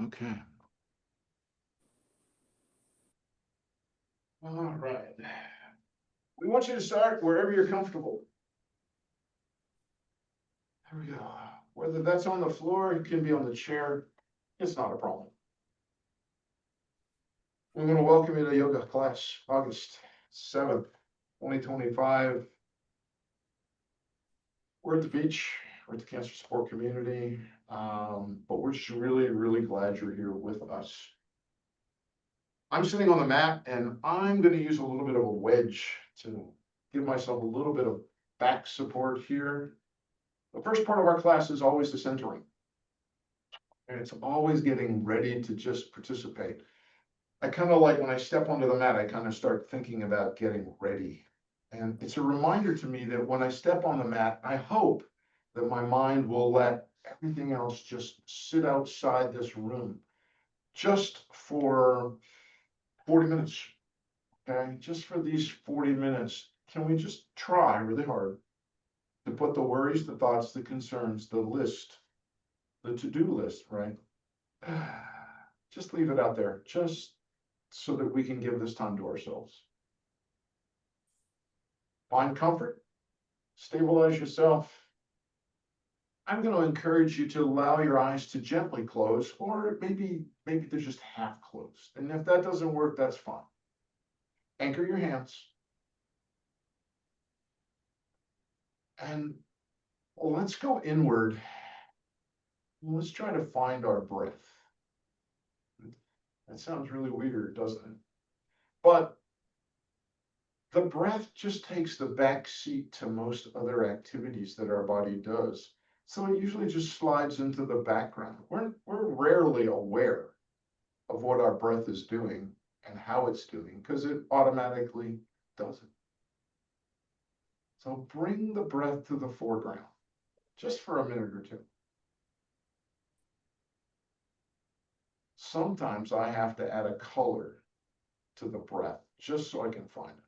Okay. All right. We want you to start wherever you're comfortable. There we go. Whether that's on the floor, it can be on the chair. It's not a problem. We want to welcome you to yoga class, August 7th, 2025. We're at the beach. We're at the cancer support community. But we're just really, really glad you're here with us. I'm sitting on the mat and I'm going to use a little bit of a wedge to give myself a little bit of back support here. The first part of our class is always the centering. And it's always getting ready to just participate. I kind of like when I step onto the mat, I kind of start thinking about getting ready. And it's a reminder to me that when I step on the mat, I hope that my mind will let everything else just sit outside this room just for 40 minutes. Okay, just for these 40 minutes, can we just try really hard to put the worries, the thoughts, the concerns, the list, the to-do list, right? Just leave it out there, just so that we can give this time to ourselves. Find comfort, stabilize yourself. I'm going to encourage you to allow your eyes to gently close, or maybe they're just half closed. And if that doesn't work, that's fine. Anchor your hands. And let's go inward. Let's try to find our breath. That sounds really weird, doesn't it? But the breath just takes the back seat to most other activities that our body does. So it usually just slides into the background. We're rarely aware of what our breath is doing and how it's doing because it automatically does it. So bring the breath to the foreground just for a minute or two. Sometimes I have to add a color to the breath just so I can find it.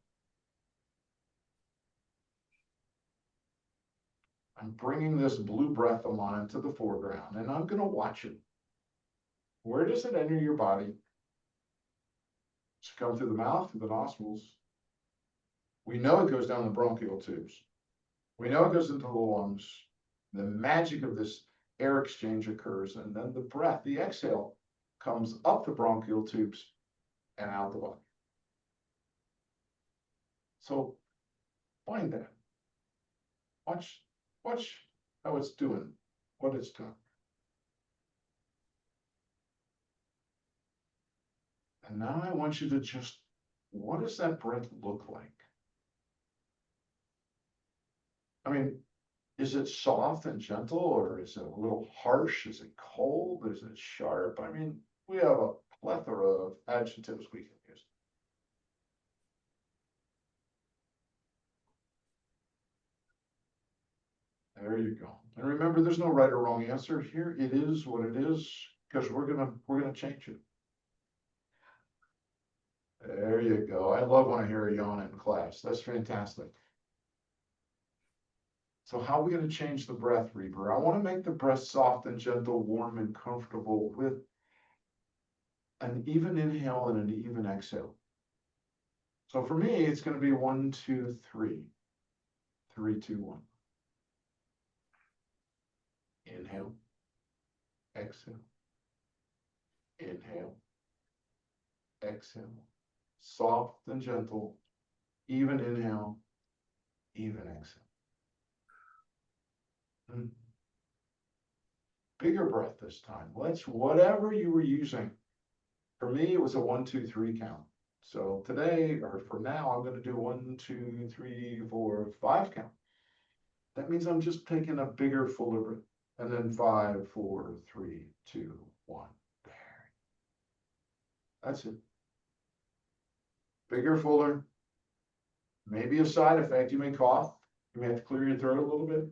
I'm bringing this blue breath of mine to the foreground and I'm going to watch it. Where does it enter your body? Does it come through the mouth, through the nostrils? We know it goes down the bronchial tubes. We know it goes into the lungs. The magic of this air exchange occurs, and then the breath, the exhale, comes up the bronchial tubes and out the body. So find that. Watch how it's doing, what it's doing. And now I want you to just, what does that breath look like? I mean, is it soft and gentle, or is it a little harsh? Is it cold? Is it sharp? I mean, we have a plethora of adjectives we can use. There you go. And remember, there's no right or wrong answer here. It is what it is, because we're gonna change it. There you go. I love when I hear a yawn in class. That's fantastic. So how are we going to change the breath, Reber? I want to make the breath soft and gentle, warm and comfortable with an even inhale and an even exhale. So for me, it's going to be 1, 2, 3. 3, 2, 1. Inhale, exhale, inhale, exhale. Soft and gentle, even inhale, even exhale. Bigger breath this time. Let's, whatever you were using. For me, it was a 1, 2, 3 count. So today, or for now, I'm going to do 1, 2, 3, 4, 5 count. That means I'm just taking a bigger, fuller breath. And then 5, 4, 3, 2, 1. There. That's it. Bigger, fuller. Maybe a side effect. You may cough. You may have to clear your throat a little bit.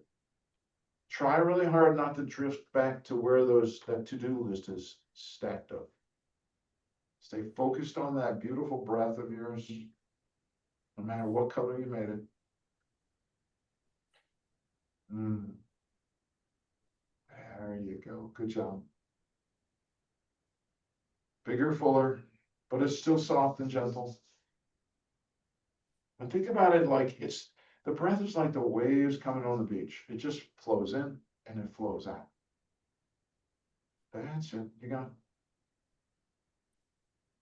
Try really hard not to drift back to where that to-do list is stacked up. Stay focused on that beautiful breath of yours, no matter what color you made it. There you go. Good job. bigger, fuller, but it's still soft and gentle. And think about it like the breath is like the waves coming on the beach. It just flows in and it flows out. That's it. You got it.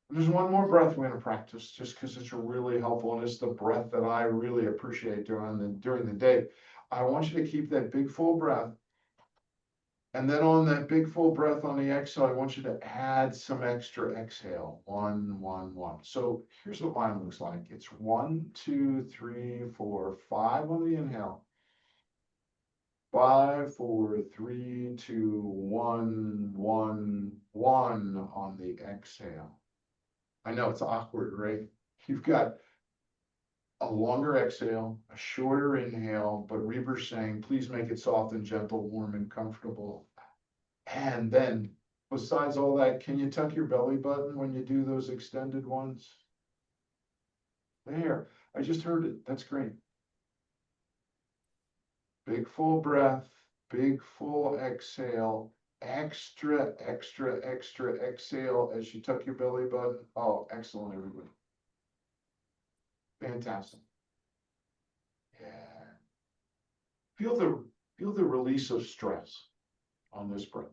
There's one more breath we're gonna practice just because it's really helpful and it's the breath that I really appreciate during the day. I want you to keep that big full breath. And then on that big full breath on the exhale, I want you to add some extra exhale. 1, 1, 1. So here's what mine looks like. It's 1, 2, 3, 4, 5 on the inhale. 5, 4, 3, 2, 1, 1, 1 on the exhale. I know it's awkward, right? You've got a longer exhale, a shorter inhale, but Reber's saying, please make it soft and gentle, warm and comfortable. And then, besides all that, can you tuck your belly button when you do those extended ones? There, I just heard it. That's great. Big full breath, big full exhale, extra, extra, extra exhale as you tuck your belly button. Oh, excellent, everybody. Fantastic. Yeah. Feel the release of stress on this breath,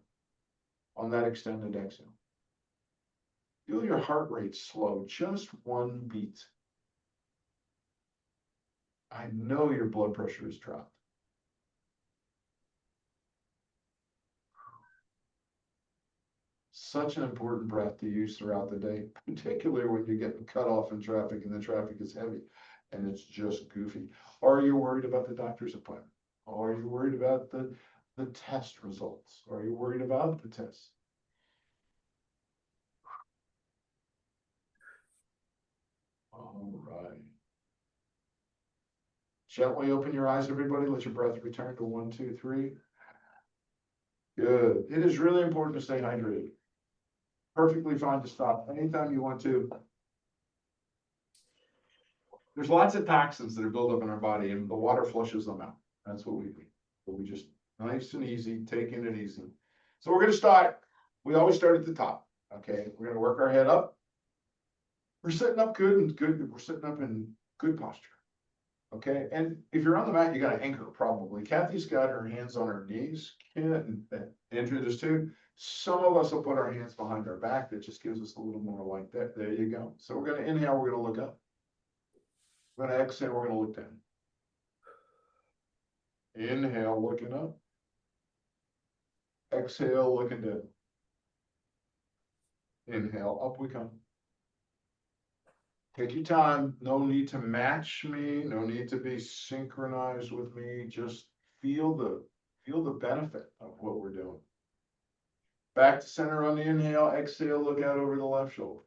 on that extended exhale. Feel your heart rate slow, just 1 beat. I know your blood pressure has dropped. Such an important breath to use throughout the day, particularly when you're getting cut off in traffic and the traffic is heavy and it's just goofy. Are you worried about the doctor's appointment? Are you worried about the test results? Are you worried about the test? All right. Gently open your eyes, everybody. Let your breath return to 1, 2, 3. Good. It is really important to stay hydrated. Perfectly fine to stop anytime you want to. There's lots of toxins that are built up in our body and the water flushes them out. That's what we do. So we just nice and easy, taking it easy. So we're going to start. We always start at the top. Okay. We're going to work our head up. We're sitting up good and good. We're sitting up in good posture. Okay. And if you're on the mat, you got to anchor probably. Kathy's got her hands on her knees. And Andrew does too. Some of us will put our hands behind our back. That just gives us a little more like that. There you go. So we're going to inhale. We're going to look up. We're going to exhale. We're going to look down. Inhale, looking up. Exhale, looking down. Inhale, up we come. Take your time. No need to match me. No need to be synchronized with me. Just feel the benefit of what we're doing. Back to center on the inhale. Exhale, look out over the left shoulder.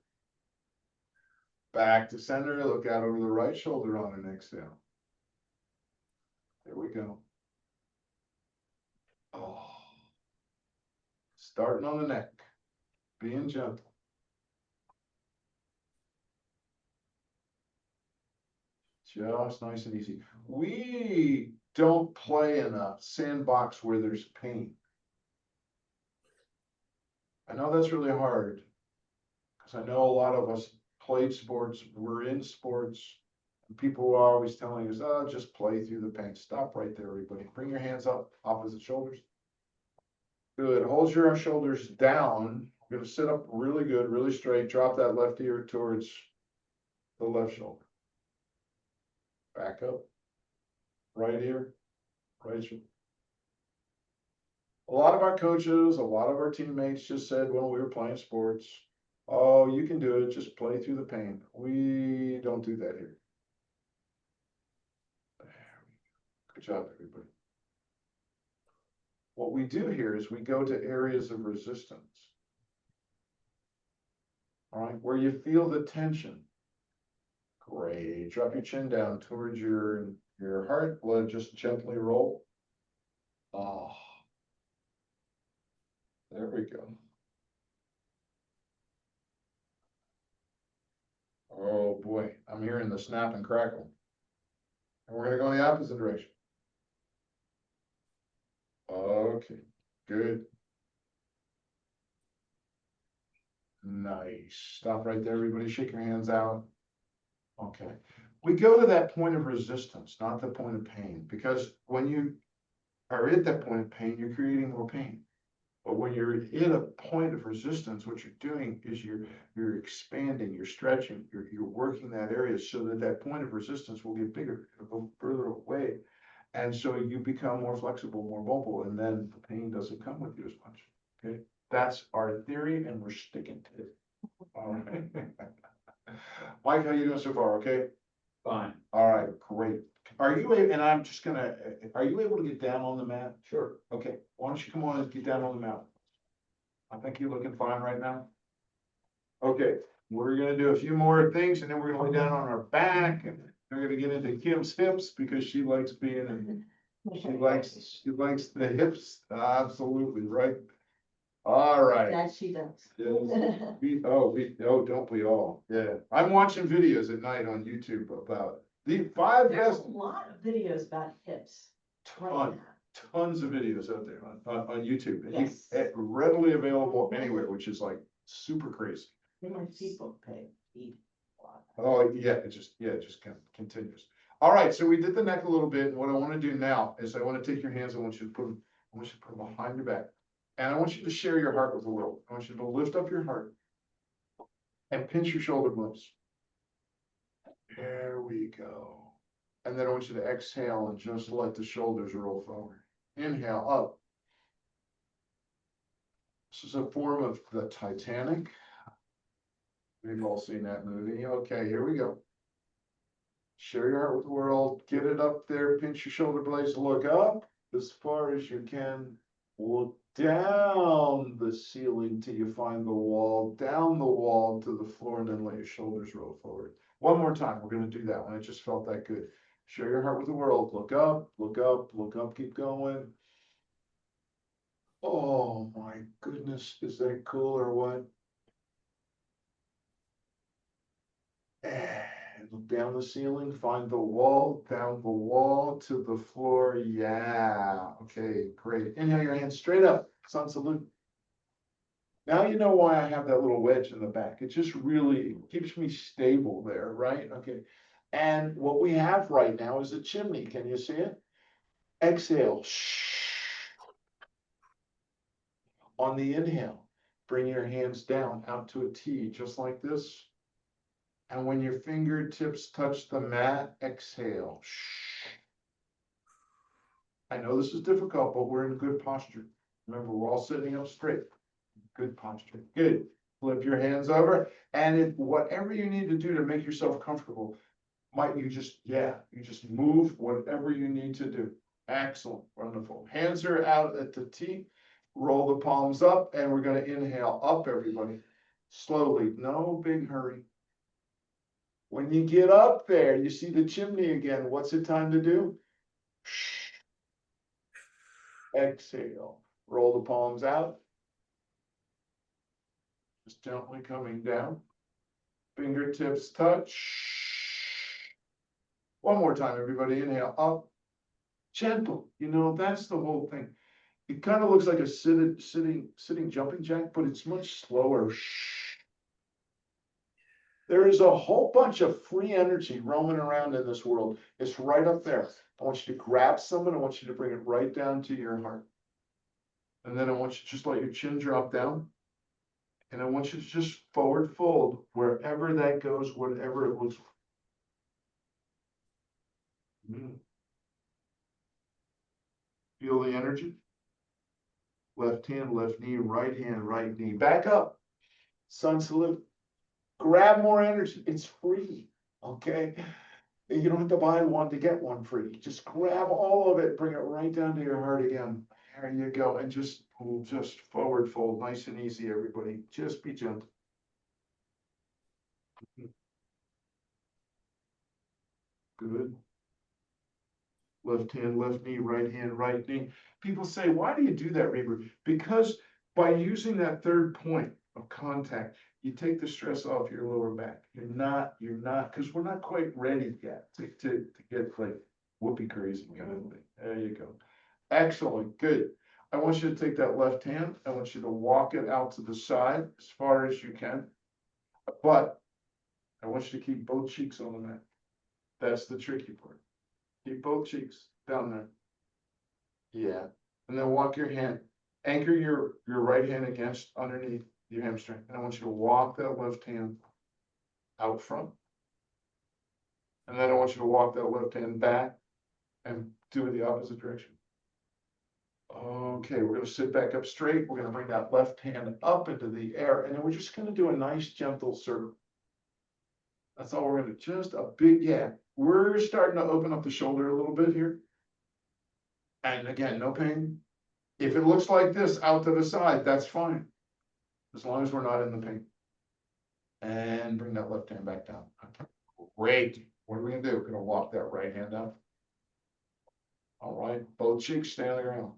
Back to center, look out over the right shoulder on an exhale. There we go. Oh. Starting on the neck, being gentle. Just nice and easy. We don't play in a sandbox where there's pain. I know that's really hard because I know a lot of us played sports, we're in sports, and people are always telling us, oh, just play through the pain. Stop right there, everybody. Bring your hands up, opposite shoulders. Good. Hold your shoulders down. We're going to sit up really good, really straight. Drop that left ear towards the left shoulder. Back up. Right ear, right shoulder. A lot of our coaches, a lot of our teammates just said when we were playing sports, oh, you can do it, just play through the pain. We don't do that here. Good job, everybody. What we do here is we go to areas of resistance. All right, where you feel the tension. Great. Drop your chin down towards your heart. Let it just gently roll. Oh, there we go. Oh boy, I'm hearing the snap and crackle. And we're going to go in the opposite direction. Okay, good. Nice. Stop right there, everybody. Shake your hands out. Okay. We go to that point of resistance, not the point of pain, because when you are at that point of pain, you're creating more pain. But when you're at a point of resistance, what you're doing is you're expanding, you're stretching, you're working that area so that that point of resistance will get bigger, it'll go further away. And so you become more flexible, more mobile, and then the pain doesn't come with you as much. Okay, that's our theory, and we're sticking to it. All right. Mike, how you doing so far? Okay. Fine. All right, great. Are you, and I'm just gonna, are you able to get down on the mat? Sure. Okay, why don't you come on and get down on the mat? I think you're looking fine right now. Okay, we're gonna do a few more things and then we're gonna lay down on our back and we're gonna get into Kim's hips because she likes being in, she likes the hips, absolutely, right? All right. That she does. Yes. Don't we all? Yeah, I'm watching videos at night on YouTube about the 5 There's best, a lot of videos about hips right ton, now. tons of videos out there on YouTube. And Yes. readily available anywhere, which is like super crazy. Then people pay feet a lot. Oh, yeah, it just kind of continues. All right, so we did the neck a little bit, and what I wanna do now is I wanna take your hands, I want you to put them behind your back. And I want you to share your heart with the world. I want you to lift up your heart and pinch your shoulder blades. There we go. And then I want you to exhale and just let the shoulders roll forward. Inhale up. This is a form of the Titanic. We've all seen that movie. Okay, here we go. Share your heart with the world. Get it up there. Pinch your shoulder blades. Look up as far as you can. Look down the ceiling till you find the wall. Down the wall to the floor, and then let your shoulders roll forward. One more time. We're going to do that one. It just felt that good. Share your heart with the world. Look up, look up, look up. Keep going. Oh my goodness. Is that cool or what? And look down the ceiling, find the wall, down the wall to the floor. Yeah. Okay, great. Inhale your hands straight up. Sun salute. Now you know why I have that little wedge in the back. It just really keeps me stable there, right? Okay. And what we have right now is a chimney. Can you see it? Exhale. On the inhale, bring your hands down out to a T, just like this. And when your fingertips touch the mat, exhale. I know this is difficult, but we're in good posture. Remember, we're all sitting up straight. Good posture. Good. Flip your hands over. And if whatever you need to do to make yourself comfortable, you just move whatever you need to do. Excellent. Wonderful. Hands are out at the T. Roll the palms up, and we're going to inhale up, everybody. Slowly. No big hurry. When you get up there, you see the chimney again. What's it time to do? Exhale. Roll the palms out. Just gently coming down. Fingertips touch. One more time, everybody. Inhale up. Gentle. You know, that's the whole thing. It kind of looks like a sitting jumping jack, but it's much slower. There is a whole bunch of free energy roaming around in this world. It's right up there. I want you to grab someone. I want you to bring it right down to your heart. And then I want you to just let your chin drop down. And I want you to just forward fold wherever that goes, whatever it looks like. Feel the energy. Left hand, left knee, right hand, right knee. Back up. Sun salute. Grab more energy. It's free. Okay. You don't have to buy one to get one free. Just grab all of it. Bring it right down to your heart again. There you go. And just forward fold. Nice and easy, everybody. Just be gentle. Good. Left hand, left knee, right hand, right knee. People say, why do you do that, Reber? Because by using that third point of contact, you take the stress off your lower back. You're not, because we're not quite ready yet to get like whoopee crazy kind of thing. There you go. Excellent. Good. I want you to take that left hand, I want you to walk it out to the side as far as you can. But I want you to keep both cheeks on the mat. That's the tricky part. Keep both cheeks down there. Yeah, and then walk your hand, anchor your right hand against underneath your hamstring, and I want you to walk that left hand out front. And then I want you to walk that left hand back and do it the opposite direction. Okay, we're gonna sit back up straight. We're gonna bring that left hand up into the air, and then we're just gonna do a nice gentle circle. That's all we're gonna, just a big, yeah. We're starting to open up the shoulder a little bit here. And again, no pain. If it looks like this out to the side, that's fine. As long as we're not in the pain. And bring that left hand back down. Okay, great. What are we gonna do? We're gonna walk that right hand up. All right, both cheeks stay on the ground.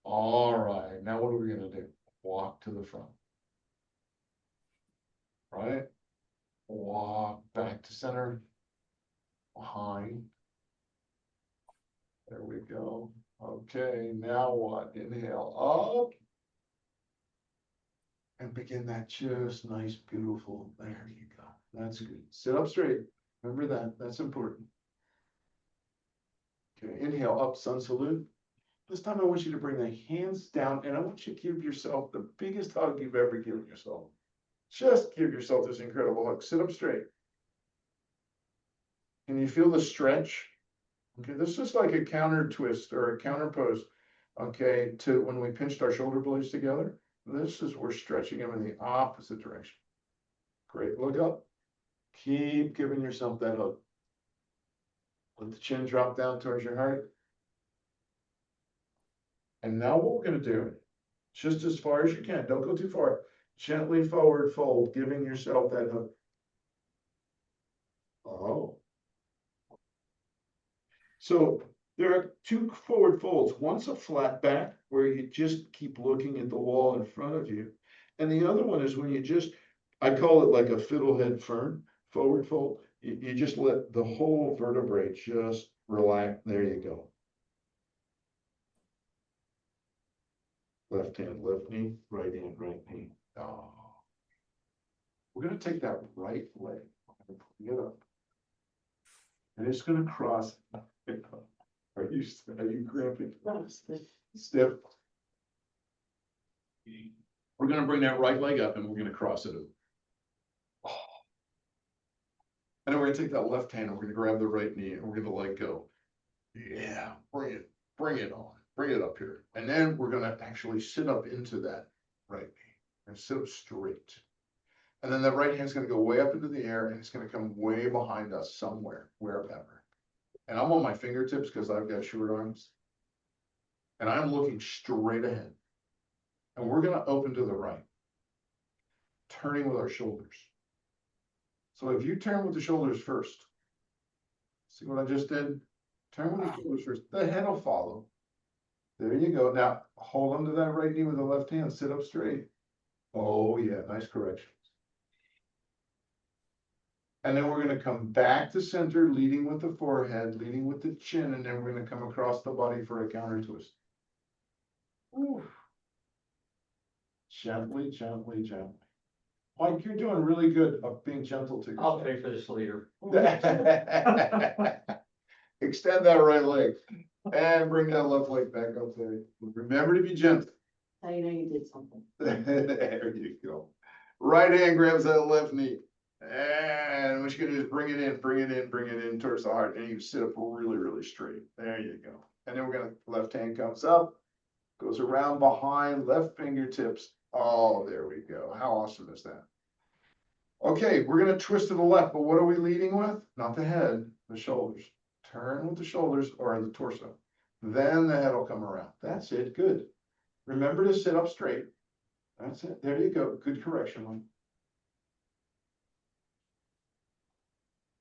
All right, now what are we gonna do? Walk to the front. Right? Walk back to center. Behind. There we go. Okay, now what? Inhale up. And begin that just nice, beautiful, there you go. That's good. Sit up straight. Remember that, that's important. Okay, inhale up, sun salute. This time I want you to bring the hands down and I want you to give yourself the biggest hug you've ever given yourself. Just give yourself this incredible hug. Sit up straight. Can you feel the stretch? Okay, this is like a counter twist or a counter pose. Okay, to when we pinched our shoulder blades together. This is we're stretching them in the opposite direction. Great, look up. Keep giving yourself that hug. Let the chin drop down towards your heart. And now what we're gonna do, just as far as you can, don't go too far. Gently forward fold, giving yourself that hug. Oh. So there are two forward folds. One's a flat back where you just keep looking at the wall in front of you. And the other one is when you just, I call it like a fiddlehead fern, forward fold. You just let the whole vertebrae just relax. There you go. Left hand, left knee, right hand, right knee. Oh. We're gonna take that right leg, we're gonna bring it up. And it's gonna cross. Are you cramping? Stiff. We're gonna bring that right leg up and we're gonna cross it. Oh. And then we're gonna take that left hand and we're gonna grab the right knee and we're gonna let go. Yeah, bring it on, bring it up here. And then we're gonna actually sit up into that right knee and sit up straight. And then that right hand's gonna go way up into the air and it's gonna come way behind us somewhere, wherever. And I'm on my fingertips because I've got short arms. And I'm looking straight ahead. And we're gonna open to the right. Turning with our shoulders. So if you turn with the shoulders first. See what I just did? Turn with the shoulders first. The head will follow. There you go. Now hold onto that right knee with the left hand. Sit up straight. Oh yeah, nice correction. And then we're gonna come back to center, leading with the forehead, leading with the chin, and then we're gonna come across the body for a counter twist. Ooh. Gently, gently, gently. Mike, you're doing really good of being gentle to I'll yourself. pay for this later. Extend that right leg and bring that left leg back up there. Remember to be gentle. How you know you did something? There you go. Right hand grabs that left knee. And what you're gonna do is bring it in, bring it in, bring it in towards the heart, and you sit up really, really straight. There you go. And then we're gonna, left hand comes up, goes around behind, left fingertips. Oh, there we go. How awesome is that? Okay, we're gonna twist to the left, but what are we leading with? Not the head, the shoulders. Turn with the shoulders or the torso. Then the head will come around. That's it, good. Remember to sit up straight. That's it, there you go, good correction, Mike.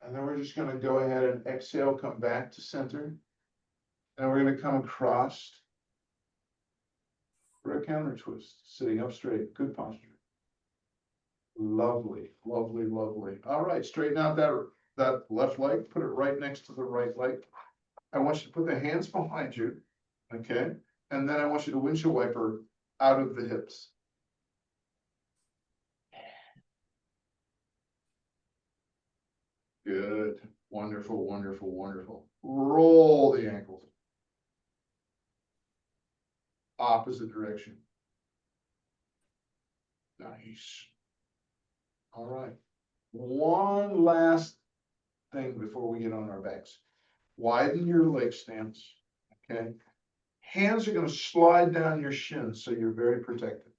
And then we're just gonna go ahead and exhale, come back to center. And we're gonna come across for a counter twist, sitting up straight, good posture. Lovely, lovely, lovely. All right, straighten out that left leg, put it right next to the right leg. I want you to put the hands behind you, okay? And then I want you to windshield wiper out of the hips. Good, wonderful, wonderful, wonderful. Roll the ankles. Opposite direction. Nice. All right. One last thing before we get on our backs. Widen your leg stance, okay? Hands are gonna slide down your shins, so you're very protected.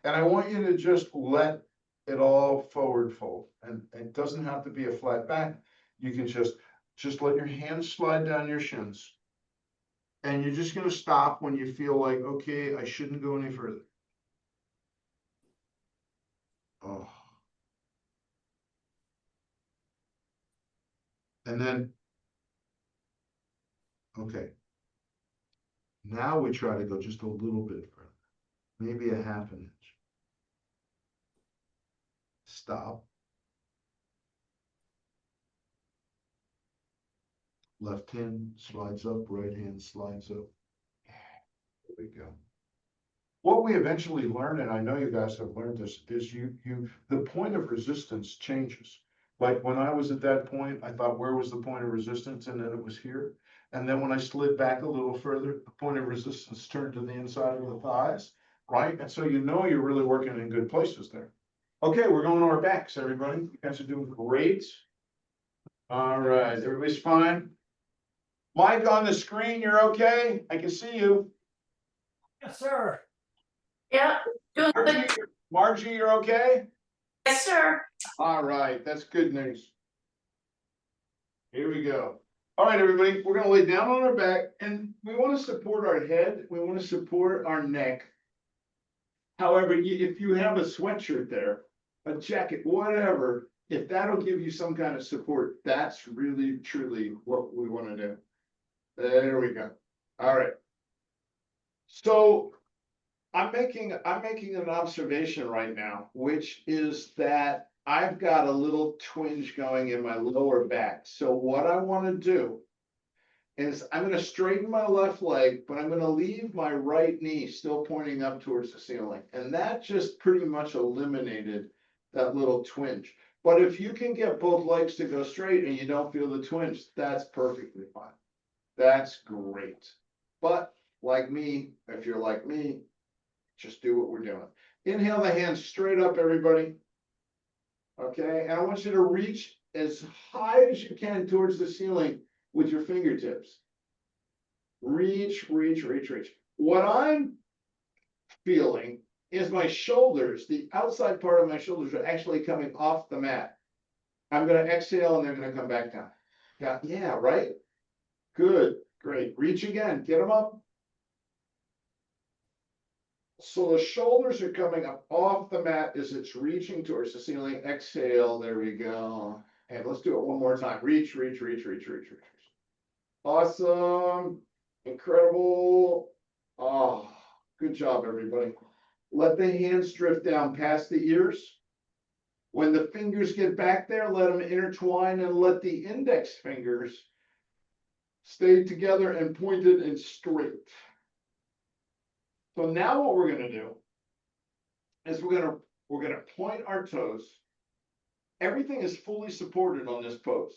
And I want you to just let it all forward fold, and it doesn't have to be a flat back. You can just let your hands slide down your shins. And you're just gonna stop when you feel like, okay, I shouldn't go any further. Oh. And then, okay. Now we try to go just a little bit further, maybe a half an inch. Stop. Left hand slides up, right hand slides up. There we go. What we eventually learn, and I know you guys have learned this, is the point of resistance changes. Like when I was at that point, I thought, where was the point of resistance? And then it was here. And then when I slid back a little further, the point of resistance turned to the inside of the thighs, right? And so you know you're really working in good places there. Okay, we're going to our backs, everybody. You guys are doing great. All right, everybody's fine. Mike on the screen, you're okay? I can see you. Yes, sir. Yeah, doing good. Margie, you're okay? Yes, sir. All right, that's good news. Here we go. All right, everybody, we're gonna lay down on our back and we want to support our head. We want to support our neck. However, if you have a sweatshirt there, a jacket, whatever, if that'll give you some kind of support, that's really, truly what we want to do. There we go. All right. So I'm making an observation right now, which is that I've got a little twinge going in my lower back. So what I want to do is I'm going to straighten my left leg, but I'm going to leave my right knee still pointing up towards the ceiling. And that just pretty much eliminated that little twinge. But if you can get both legs to go straight and you don't feel the twinge, that's perfectly fine. That's great. But like me, if you're like me, just do what we're doing. Inhale the hands straight up, everybody. Okay, and I want you to reach as high as you can towards the ceiling with your fingertips. Reach, reach, reach, reach. What I'm feeling is my shoulders, the outside part of my shoulders are actually coming off the mat. I'm going to exhale and they're going to come back down. Yeah, right? Good, great. Reach again, get them up. So the shoulders are coming up off the mat as it's reaching towards the ceiling. Exhale, there we go. And let's do it one more time. Reach, reach, reach, reach, reach, reach. Awesome. Incredible. Oh, good job, everybody. Let the hands drift down past the ears. When the fingers get back there, let them intertwine and let the index fingers stay together and pointed and straight. So now what we're gonna do is we're gonna point our toes. Everything is fully supported on this pose.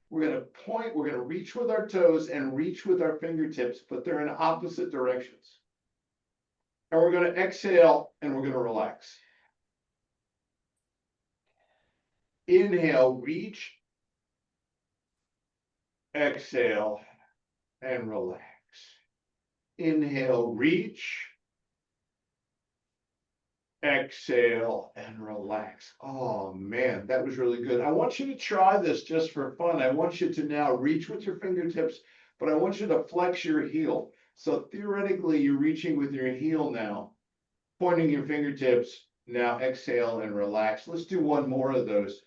We're gonna point, we're gonna reach with our toes and reach with our fingertips, but they're in opposite directions. And we're gonna exhale and we're gonna relax. Inhale, reach. Exhale and relax. Inhale, reach. Exhale and relax. Oh man, that was really good. I want you to try this just for fun. I want you to now reach with your fingertips, but I want you to flex your heel. So theoretically, you're reaching with your heel now, pointing your fingertips. Now exhale and relax. Let's do one more of those.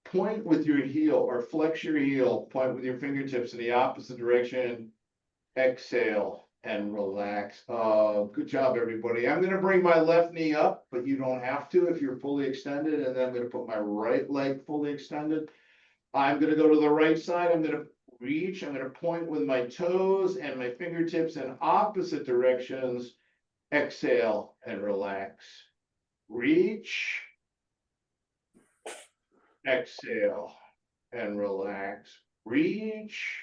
Point with your heel or flex your heel, point with your fingertips in the opposite direction. Exhale and relax. Good job, everybody. I'm gonna bring my left knee up, but you don't have to if you're fully extended. And then I'm gonna put my right leg fully extended. I'm gonna go to the right side. I'm gonna reach, I'm gonna point with my toes and my fingertips in opposite directions. Exhale and relax. Reach. Exhale and relax. Reach.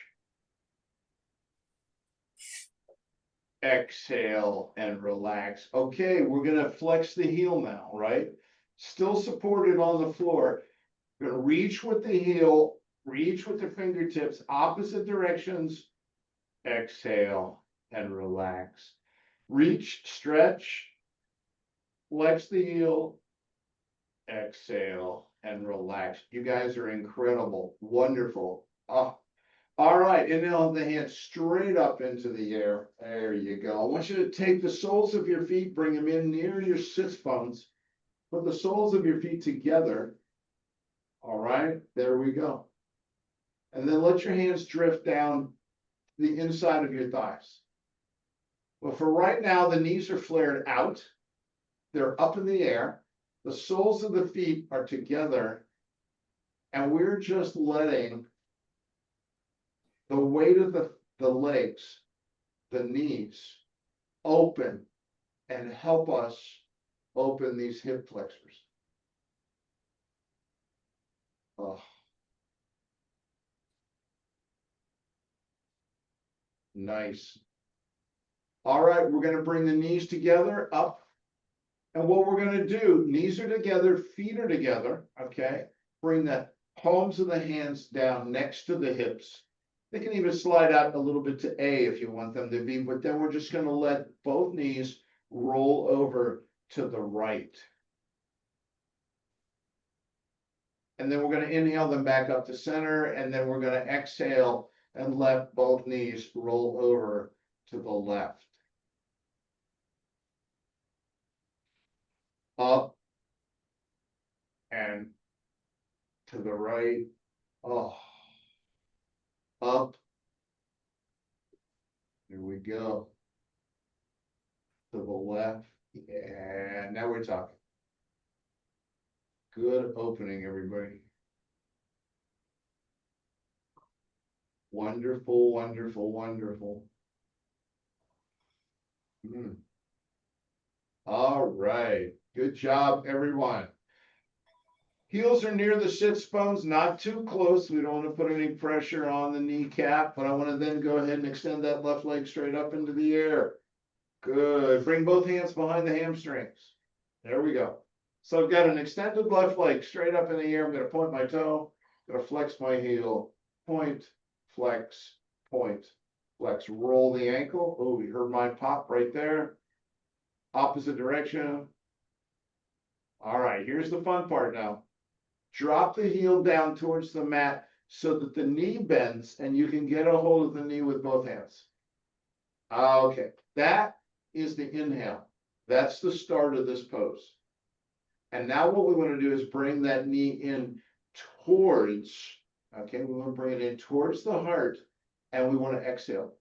Exhale and relax. Okay, we're gonna flex the heel now, right? Still supported on the floor. Gonna reach with the heel, reach with the fingertips, opposite directions. Exhale and relax. Reach, stretch, flex the heel, exhale and relax. You guys are incredible, wonderful. All right, inhale the hands straight up into the air. There you go. I want you to take the soles of your feet, bring them in near your sits bones. Put the soles of your feet together. All right, there we go. And then let your hands drift down the inside of your thighs. Well, for right now, the knees are flared out. They're up in the air. The soles of the feet are together. And we're just letting the weight of the legs, the knees, open and help us open these hip flexors. Oh. Nice. All right, we're going to bring the knees together up. And what we're going to do, knees are together, feet are together, okay? Bring the palms of the hands down next to the hips. They can even slide out a little bit to A if you want them to be, but then we're just going to let both knees roll over to the right. And then we're going to inhale them back up to center, and then we're going to exhale and let both knees roll over to the left. Up and to the right. Oh, up. Here we go. To the left. Yeah, now we're talking. Good opening, everybody. Wonderful, wonderful, wonderful. All right. Good job, everyone. Heels are near the sits bones, not too close. We don't want to put any pressure on the kneecap, but I want to then go ahead and extend that left leg straight up into the air. Good. Bring both hands behind the hamstrings. There we go. So I've got an extended left leg straight up in the air. I'm going to point my toe, going to flex my heel, point, flex, point, flex, roll the ankle. Oh, you heard mine pop right there. Opposite direction. All right, here's the fun part now. Drop the heel down towards the mat so that the knee bends and you can get a hold of the knee with both hands. Okay, that is the inhale. That's the start of this pose. And now what we want to do is bring that knee in towards, okay, we want to bring it in towards the heart, and we want to exhale.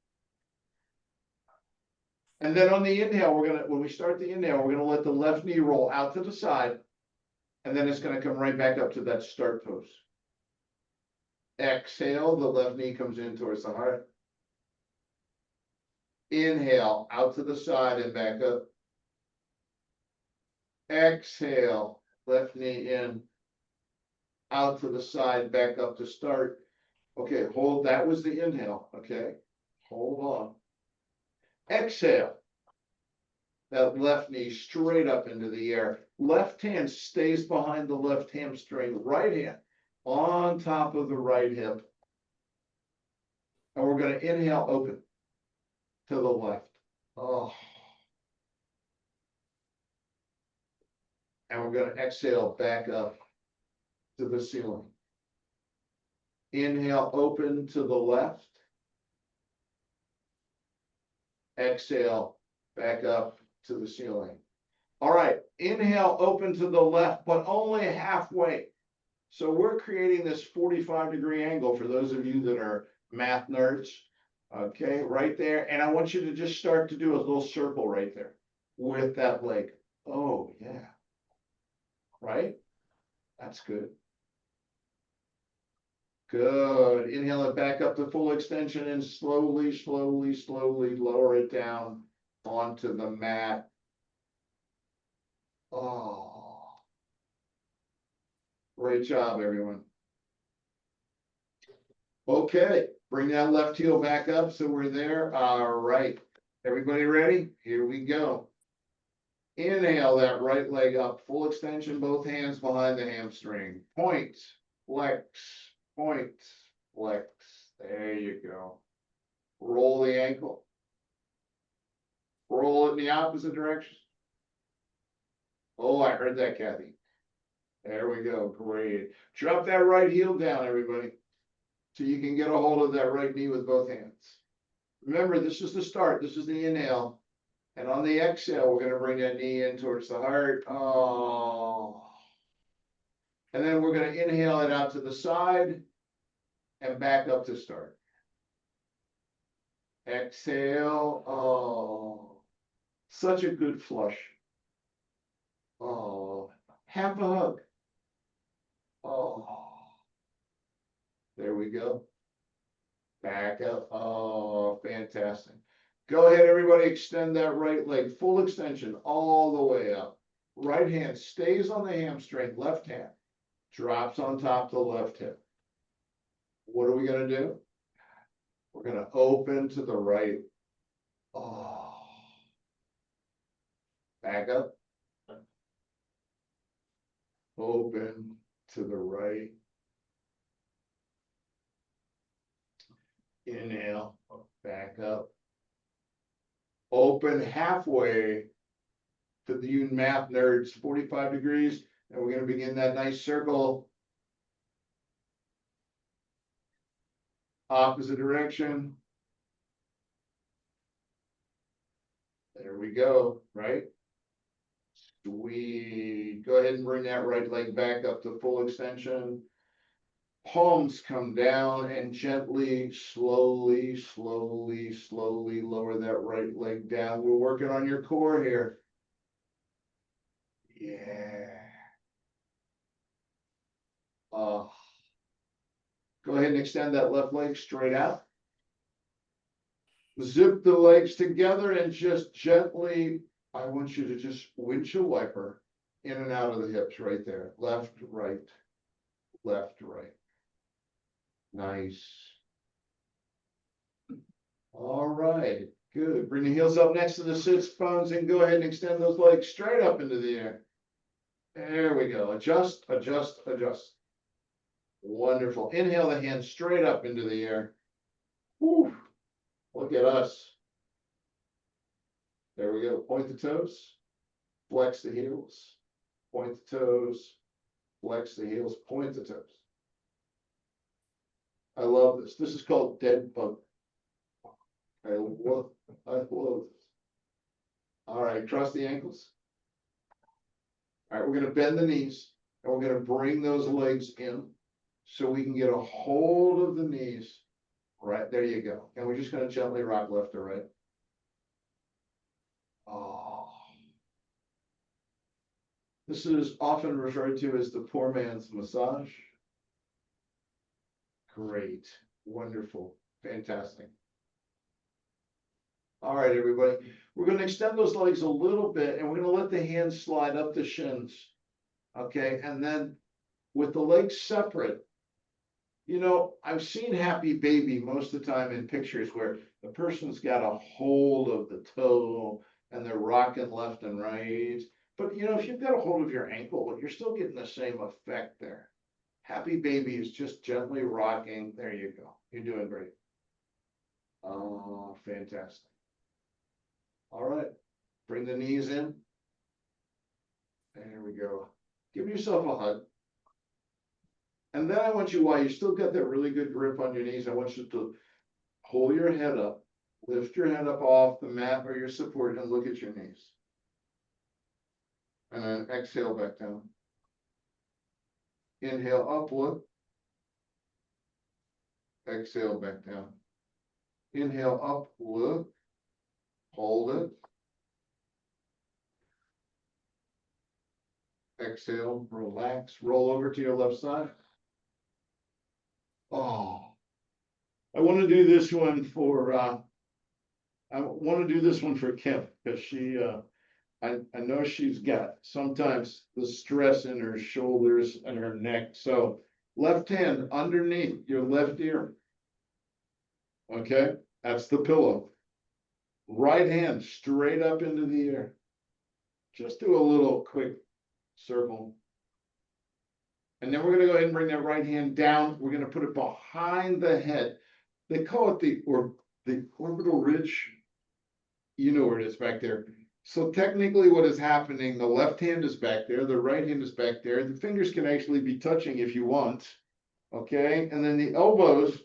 And then on the inhale, when we start the inhale, we're gonna let the left knee roll out to the side, and then it's gonna come right back up to that start pose. Exhale, the left knee comes in towards the heart. Inhale, out to the side and back up. Exhale, left knee in, out to the side, back up to start. Okay, hold, that was the inhale, okay? Hold on. Exhale. That left knee straight up into the air. Left hand stays behind the left hamstring, right hand on top of the right hip. And we're going to inhale, open to the left. Oh. And we're going to exhale back up to the ceiling. Inhale, open to the left. Exhale, back up to the ceiling. All right, inhale, open to the left, but only halfway. So we're creating this 45-degree angle for those of you that are math nerds. Okay, right there. And I want you to just start to do a little circle right there with that leg. Oh, yeah. Right? That's good. Good. Inhale it back up to full extension and slowly, slowly, slowly lower it down onto the mat. Oh. Great job, everyone. Okay, bring that left heel back up so we're there. All right. Everybody ready? Here we go. Inhale that right leg up, full extension, both hands behind the hamstring. Point, flex, point, flex. There you go. Roll the ankle. Roll it in the opposite direction. Oh, I heard that, Kathy. There we go. Great. Drop that right heel down, everybody. So you can get a hold of that right knee with both hands. Remember, this is the start. This is the inhale. And on the exhale, we're going to bring that knee in towards the heart. Oh. And then we're going to inhale it out to the side and back up to start. Exhale. Oh. Such a good flush. Oh. Half a hug. Oh. There we go. Back up. Oh, fantastic. Go ahead, everybody, extend that right leg, full extension all the way up. Right hand stays on the hamstring, left hand drops on top of the left hip. What are we going to do? We're going to open to the right. Oh. Back up. Open to the right. Inhale, back up. Open halfway to the you math nerds, 45 degrees. And we're going to begin that nice circle. Opposite direction. There we go, right? Sweet. Go ahead and bring that right leg back up to full extension. Palms come down and gently, slowly, slowly, slowly lower that right leg down. We're working on your core here. Yeah. Go ahead and extend that left leg straight out. Zip the legs together and just gently, I want you to just windshield wiper in and out of the hips right there. Left, right, left, right. Nice. All right, good. Bring the heels up next to the sits bones and go ahead and extend those legs straight up into the air. There we go. Adjust, adjust, adjust. Wonderful. Inhale the hands straight up into the air. Whew. Look at us. There we go. Point the toes. Flex the heels. Point the toes. Flex the heels. Point the toes. I love this. This is called dead bug. I love this. All right, cross the ankles. All right, we're going to bend the knees and we're going to bring those legs in so we can get a hold of the knees. Right, there you go. And we're just going to gently rock left or right. Oh. This is often referred to as the poor man's massage. Great, wonderful, fantastic. All right, everybody, we're going to extend those legs a little bit and we're going to let the hands slide up the shins. Okay, and then with the legs separate, you know, I've seen happy baby most of the time in pictures where the person's got a hold of the toe and they're rocking left and right. But, you know, if you've got a hold of your ankle, you're still getting the same effect there. Happy baby is just gently rocking. There you go. You're doing great. Oh, fantastic. All right. Bring the knees in. There we go. Give yourself a hug. And then I want you, while you still got that really good grip on your knees, I want you to pull your head up, lift your head up off the mat or your support and look at your knees. And then exhale back down. Inhale up, look. Exhale back down. Inhale up, look. Hold it. Exhale, relax, roll over to your left side. Oh. I wanna do this one for, I wanna do this one for Kim, cause she, I know she's got sometimes the stress in her shoulders and her neck, so left hand underneath your left ear. Okay, that's the pillow. Right hand straight up into the air. Just do a little quick circle. And then we're gonna go ahead and bring that right hand down. We're gonna put it behind the head. They call it the orbital ridge. You know where it is back there. So technically what is happening, the left hand is back there, the right hand is back there. The fingers can actually be touching if you want. Okay, and then the elbows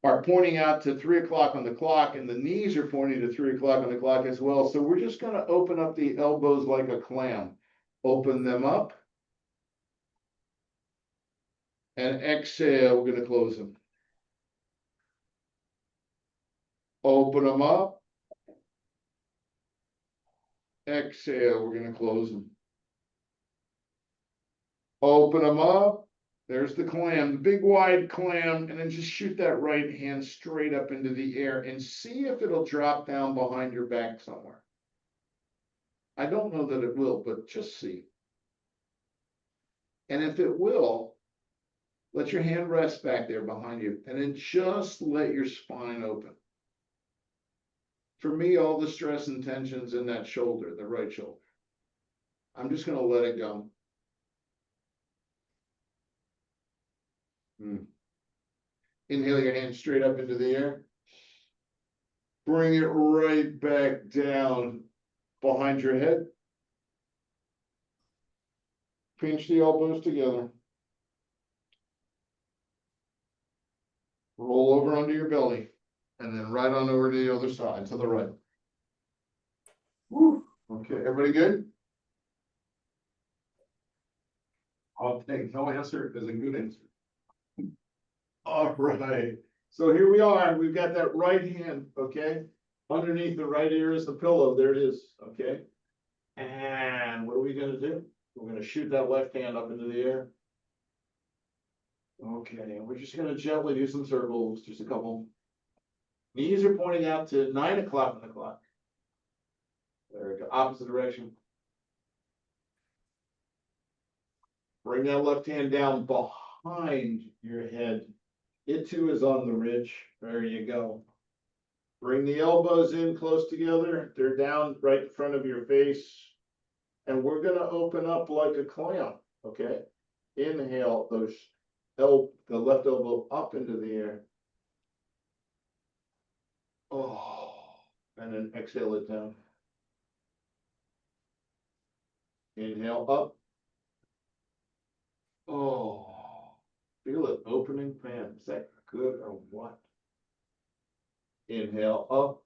are pointing out to 3 o'clock on the clock, and the knees are pointing to 3 o'clock on the clock as well. So we're just gonna open up the elbows like a clam. Open them up. And exhale, we're gonna close them. Open them up. Exhale, we're gonna close them. Open them up. There's the clam, the big wide clam, and then just shoot that right hand straight up into the air and see if it'll drop down behind your back somewhere. I don't know that it will, but just see. And if it will, let your hand rest back there behind you, and then just let your spine open. For me, all the stress and tension's in that shoulder, the right shoulder. I'm just gonna let it go. Inhale your hand straight up into the air. Bring it right back down behind your head. Pinch the elbows together. Roll over onto your belly, and then right on over to the other side, to the right. Woo. Okay, everybody good? I'll take no answer as a good answer. All right, so here we are, we've got that right hand, okay? Underneath the right ear is the pillow, there it is, okay? And what are we gonna do? We're gonna shoot that left hand up into the air. Okay, and we're just gonna gently do some circles, just a couple. Knees are pointing out to 9 o'clock on the clock. There we go, opposite direction. Bring that left hand down behind your head. It too is on the ridge. There you go. Bring the elbows in close together. They're down right in front of your face. And we're gonna open up like a clam, okay? Inhale those the left elbow up into the air. Oh, and then exhale it down. Inhale up. Oh, feel it opening, man. Is that good or what? Inhale up.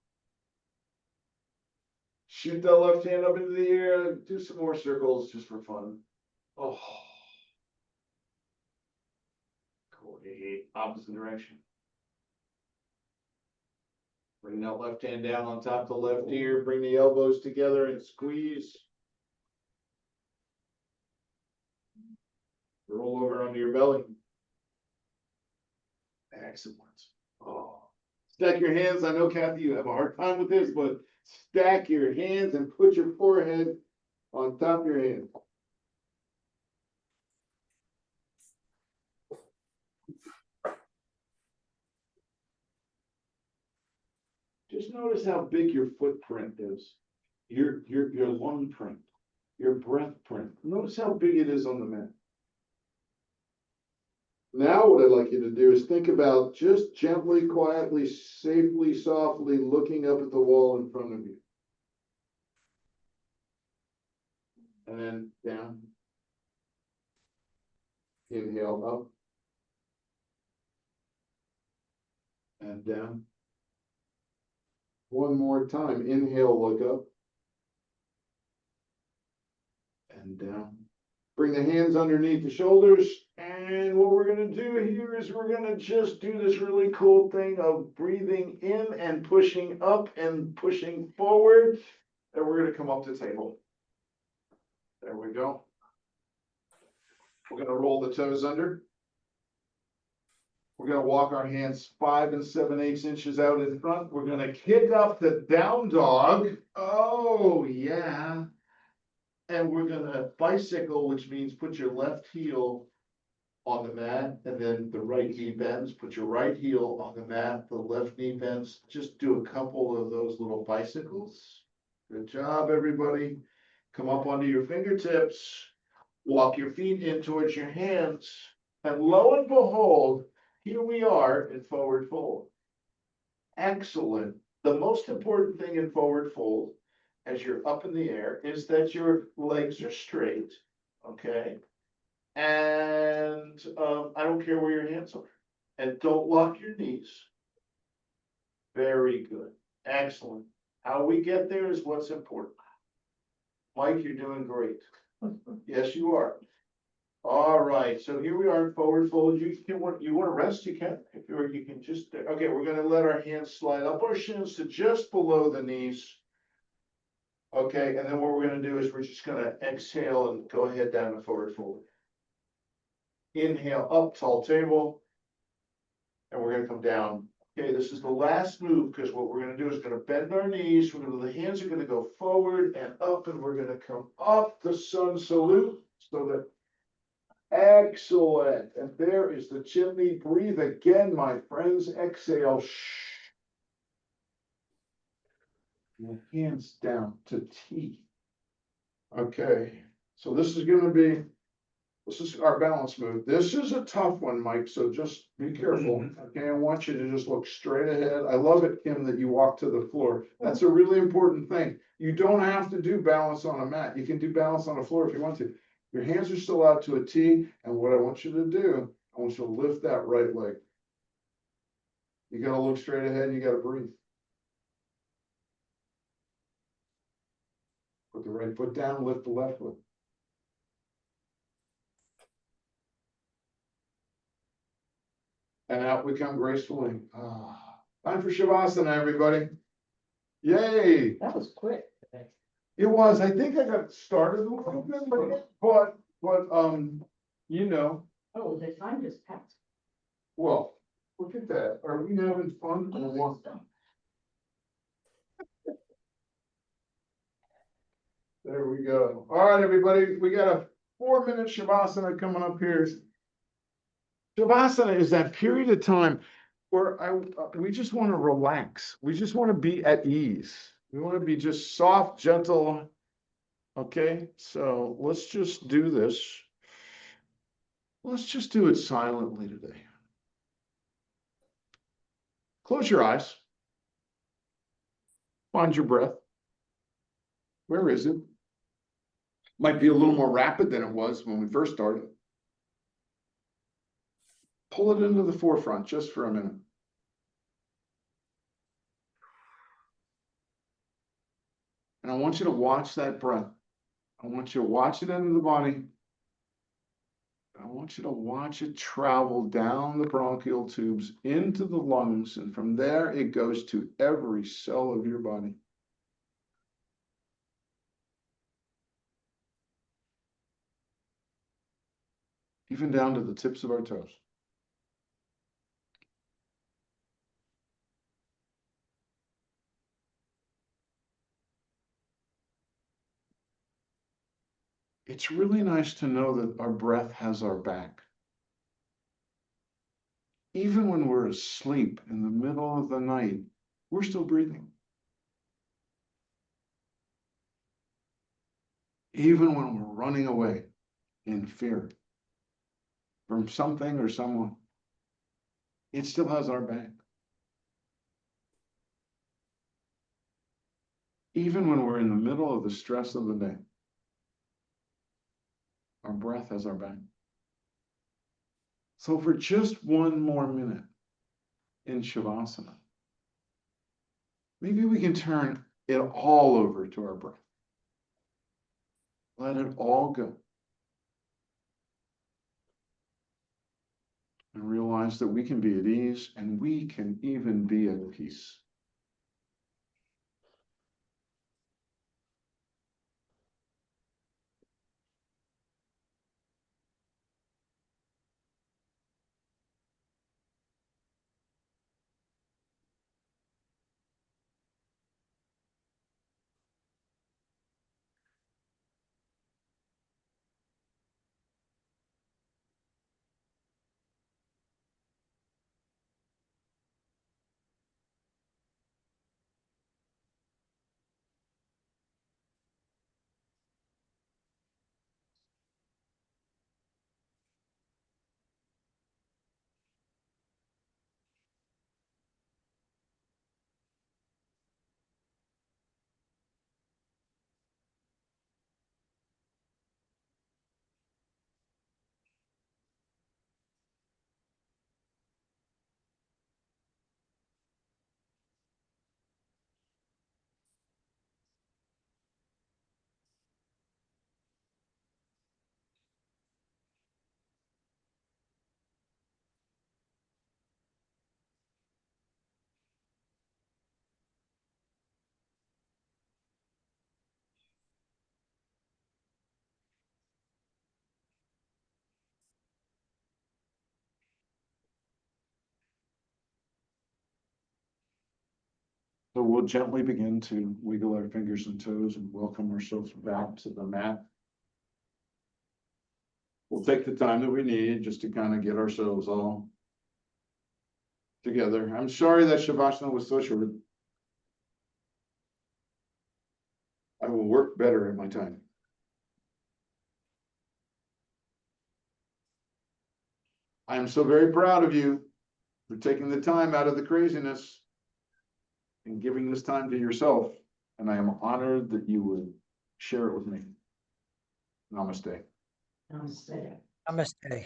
Shoot that left hand up into the air. Do some more circles just for fun. Oh. Cool. Opposite direction. Bring that left hand down on top of the left ear. Bring the elbows together and squeeze. Roll over onto your belly. Excellent. Oh. Stack your hands. I know, Kathy, you have a hard time with this, but stack your hands and put your forehead on top of your hand. Just notice how big your footprint is. Your lung print, your breath print. Notice how big it is on the mat. Now what I'd like you to do is think about just gently, quietly, safely, softly looking up at the wall in front of you. And then down. Inhale up. And down. One more time. Inhale, look up. And down. Bring the hands underneath the shoulders. And what we're going to do here is we're going to just do this really cool thing of breathing in and pushing up and pushing forward. And we're going to come up to table. There we go. We're going to roll the toes under. We're gonna walk our hands 5 7/8 inches out in front. We're gonna kick up the down dog. Oh, yeah. And we're gonna bicycle, which means put your left heel on the mat and then the right knee bends. Put your right heel on the mat, the left knee bends. Just do a couple of those little bicycles. Good job, everybody. Come up onto your fingertips. Walk your feet in towards your hands. And lo and behold, here we are in forward fold. Excellent. The most important thing in forward fold, as you're up in the air, is that your legs are straight, okay? And I don't care where your hands are. And don't lock your knees. Very good. Excellent. How we get there is what's important. Mike, you're doing great. Yes, you are. All right, so here we are in forward fold. You want to rest, you can. If you can just, okay, we're gonna let our hands slide up our shins to just below the knees. Okay, and then what we're gonna do is we're just gonna exhale and go ahead down to forward fold. Inhale up, tall table. And we're gonna come down. Okay, this is the last move, because what we're gonna do is gonna bend our knees. The hands are gonna go forward and up, and we're gonna come up the sun salute so that. Excellent. And there is the chimney. Breathe again, my friends. Exhale. Shh. And hands down to T. Okay, so this is our balance move. This is a tough one, Mike, so just be careful. Okay, I want you to just look straight ahead. I love it, Kim, that you walk to the floor. That's a really important thing. You don't have to do balance on a mat. You can do balance on the floor if you want to. Your hands are still out to a T, and what I want you to do, I want you to lift that right leg. You gotta look straight ahead and you gotta breathe. Put the right foot down, lift the left foot. And out we come gracefully. Time for Shavasana, everybody. Yay! That was quick. It was, I think I got started a little bit, but, you know, Oh, the time just passed. well, look at that. Are we having fun or what? There we go. All right, everybody, we got a 4-minute Shavasana coming up here. Shavasana is that period of time where we just want to relax. We just want to be at ease. We want to be just soft, gentle. Okay, so let's just do this. Let's just do it silently today. Close your eyes. Find your breath. Where is it? Might be a little more rapid than it was when we first started. Pull it into the forefront just for a minute. And I want you to watch that breath. I want you to watch it into the body. I want you to watch it travel down the bronchial tubes into the lungs, and from there it goes to every cell of your body. Even down to the tips of our toes. It's really nice to know that our breath has our back. Even when we're asleep in the middle of the night, we're still breathing. Even when we're running away in fear from something or someone, it still has our back. Even when we're in the middle of the stress of the day, our breath has our back. So for just 1 more minute in Shavasana, maybe we can turn it all over to our breath. Let it all go. And realize that we can be at ease and we can even be at peace. So we'll gently begin to wiggle our fingers and toes and welcome ourselves back to the mat. We'll take the time that we need just to kind of get ourselves all together. I'm sorry that Shavasana was so short. I will work better in my time. I am so very proud of you for taking the time out of the craziness and giving this time to yourself. And I am honored that you would share it with me. Namaste. Namaste. Namaste.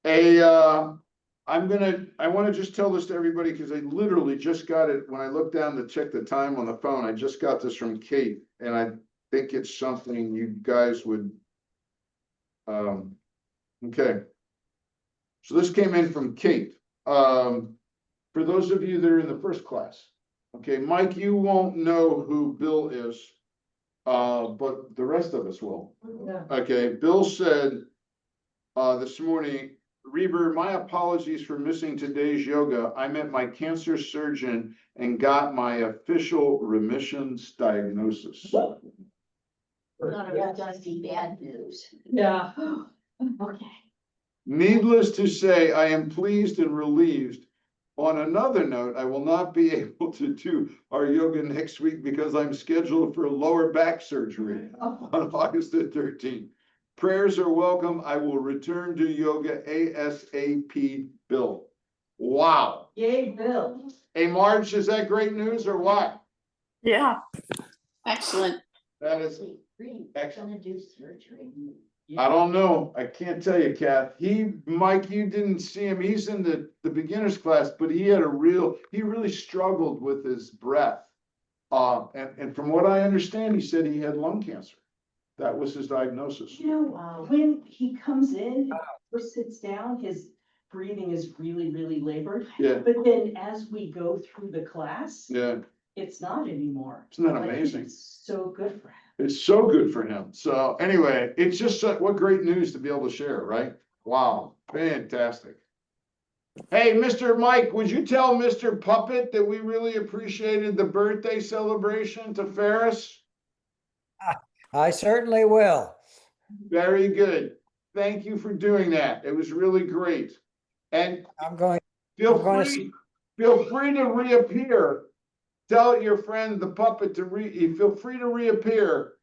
I want to just tell this to everybody because I literally just got it when I looked down to check the time on the phone. I just got this from Kate, and I think it's something you guys would. Okay. So this came in from Kate. For those of you that are in the first class, okay, Mike, you won't know who Bill is, but the rest of us will. Yeah. Okay, Bill said this morning, Reber, my apologies for missing today's yoga. I met my cancer surgeon and got my official remissions diagnosis. Thought it was dusty bad news. Yeah. Okay. Needless to say, I am pleased and relieved. On another note, I will not be able to do our yoga next week because I'm scheduled for lower back surgery on August the 13th. Prayers are welcome. I will return to yoga ASAP, Bill. Wow. Yay, Bill. Hey, Marge, is that great news or what? Yeah. Excellent. That is, Wait, Green, Excellent. gonna do surgery? I don't know. I can't tell you, Kath. Mike, you didn't see him. He's in the beginner's class, but he really struggled with his breath. And from what I understand, he said he had lung cancer. That was his diagnosis. You know, Wow. when he comes in or sits down, his breathing is really, really labored. Yeah, But then as we go through the class, yeah. it's not anymore. Isn't that Like, amazing? it's so good for him. It's so good for him. So anyway, it's just what great news to be able to share, right? Wow, fantastic. Hey, Mr. Mike, would you tell Mr. Puppet that we really appreciated the birthday celebration to Ferris? I certainly will. Very good. Thank you for doing that. It was really great. And I'm going, feel I'm gonna feel free to reappear. Tell your friend the puppet to feel free to reappear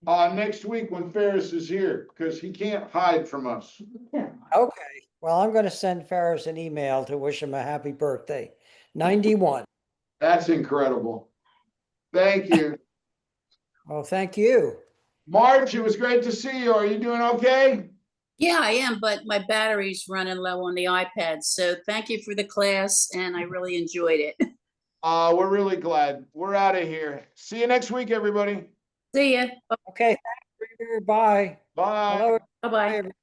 next week when Ferris is here, because he can't hide from us. Yeah. okay. Well, I'm going to send Ferris an email to wish him a happy birthday. 91. That's incredible. Thank you. Well, thank you. Marge, it was great to see you. Are you doing okay? Yeah, I am, but my battery's running low on the iPad. So thank you for the class, and I really enjoyed it. We're really glad. We're out of here. See you next week, everybody. See ya. Okay. Thanks, Reber. Bye. Bye. Hello. Bye-bye. everybody.